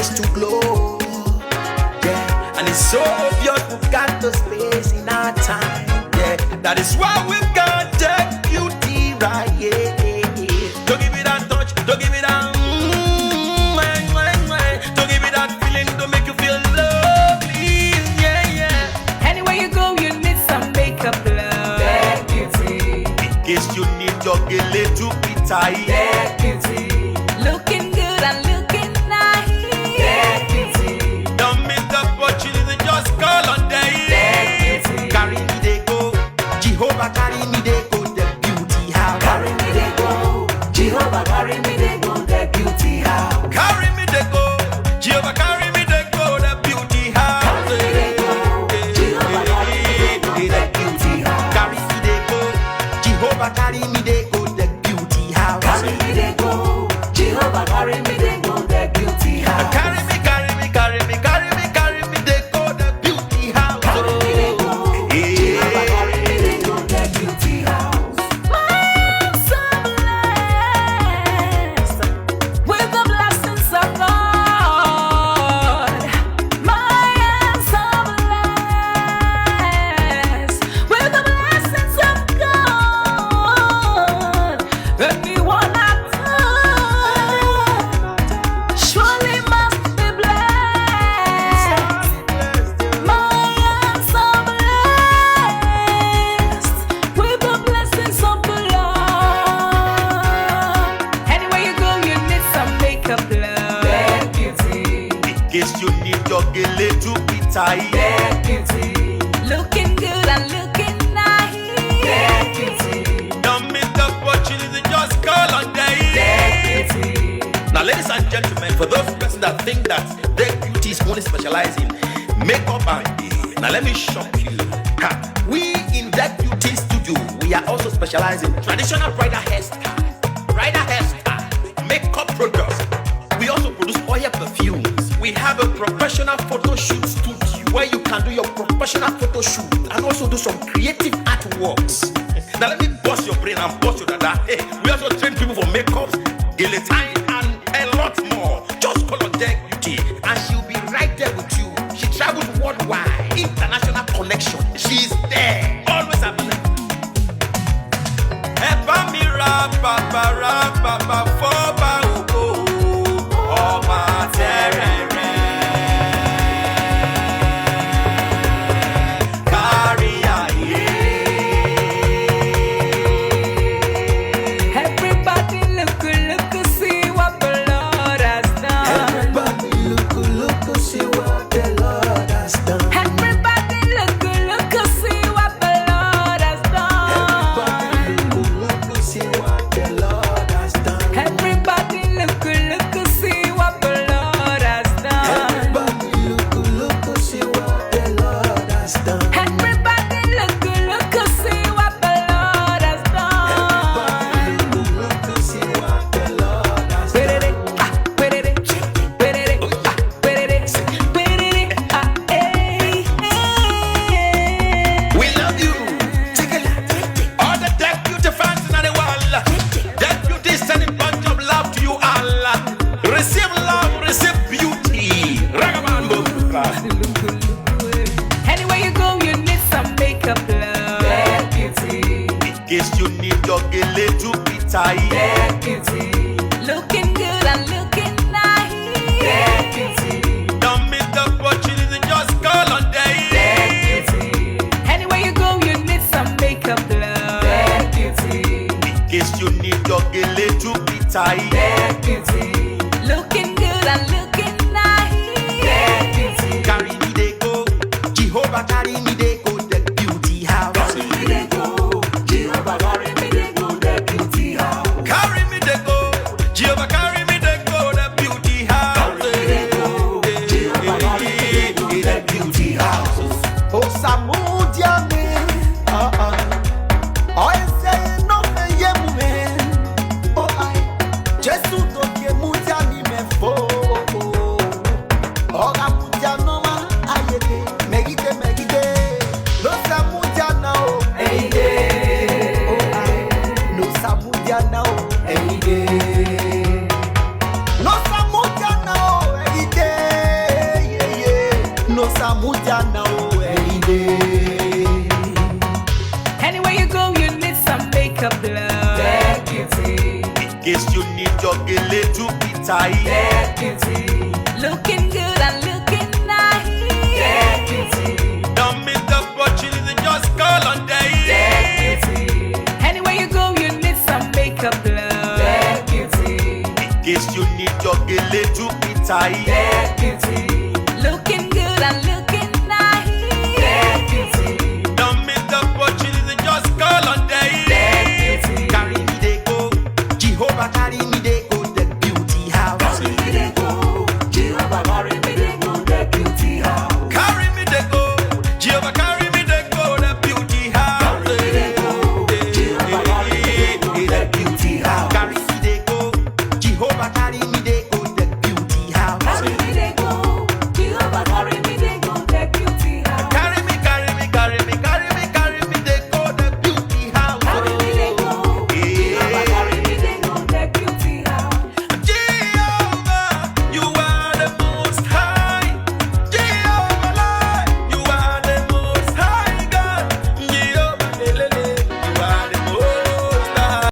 place to glow. Yeah, and it's so obvious we've got the space in our time. Yeah, that is why we've got that beauty right. Yeah, don't give me that touch, don't give me that. Don't give me that feeling, don't make you feel lovely. Yeah, yeah. Anywhere you go, you need some makeup, love. That beauty. In case you need your gele to be tight. That beauty. Looking good and looking nice. That beauty. Don't miss the opportunity, just call on day. That beauty. Carry me they go, Jehovah carry me they go, the beauty house. Carry me they go, Jehovah carry me they go, the beauty house. Carry me they go, Jehovah carry me they go, the beauty house. Carry me they go, Jehovah carry me they go, the beauty house. Carry me they go, Jehovah carry me they go, the beauty house. Carry me they go, Jehovah carry me they go, the beauty house. Carry me, carry me, carry me, carry me, carry me they go, the beauty house. Carry me they go, Jehovah carry me they go, the beauty house. I'm so blessed with the blessings of God. I'm so blessed with the blessings of God. Anyone I touch surely must be blessed. I am so blessed with the blessings of the Lord. Anywhere you go, you need some makeup, love. That beauty. In case you need your gele to be tight. That beauty. Looking good and looking nice. That beauty. Don't miss the opportunity, just call on day. That beauty. Now, ladies and gentlemen, for those persons that think that their beauty is only specialized in makeup and hair, now let me shock you. Ha. We in that beauty studio, we are also specialized in traditional bridal hairstyle, makeup products. We also produce oil perfumes. We have a professional photo shoot studio where you can do your professional photo shoot and also do some creative artworks. Now let me bust your brain and bust your dada. Hey, we also train people for makeup, guillotine, and a lot more. Just call on Deck Beauty and she'll be right there with you. She travels worldwide, international connection. She's there, always available. Epa mi ra papa foba ugo, ọba terere. Carry aye. Everybody look, see what the Lord has done. Everybody look, see what the Lord has done. Everybody look, see what the Lord has done. Everybody look, see what the Lord has done. Everybody look, see what the Lord has done. Everybody look, see what the Lord has done. Everybody look, see what the Lord has done. Look, see what the Lord has done. We love you. All the Deck Beauty fans in the world. Deck Beauty is sending bunch of love to you all. Receive love, receive beauty. Ragamuffin. Anywhere you go, you need some makeup, love. That beauty. In case you need your gele to be tight. That beauty. Looking good and looking nice. That beauty. Don't miss the opportunity, just call on day. That beauty. Anywhere you go, you need some makeup, love. That beauty. In case you need your gele to be tight. That beauty. Looking good and looking nice. That beauty. Carry me they go, Jehovah carry me they go, the beauty house. Carry me they go, Jehovah carry me they go, the beauty house. Carry me they go, Jehovah carry me they go, the beauty house. Carry me they go, Jehovah carry me they go, the beauty house. Oh, Samudia me, oh, I say no me yemu me, oh I, Jesus don't yemu dia ni me fo, oh Samudia no ma ayede, megide, no Samudia now, oh I, no Samudia now, no Samudia now, case you need your gele to be tight. Dead beauty. Looking good and looking nice. Dead beauty. Don't miss the opportunity, just call on day. Dead beauty. Anywhere you go, you need some makeup, love. Dead beauty. In case you need your gele to be tight. Dead beauty. Looking good and looking nice. Dead beauty. Don't miss the opportunity, just call on day. Dead beauty. Carry me, they go. Jehovah carry me.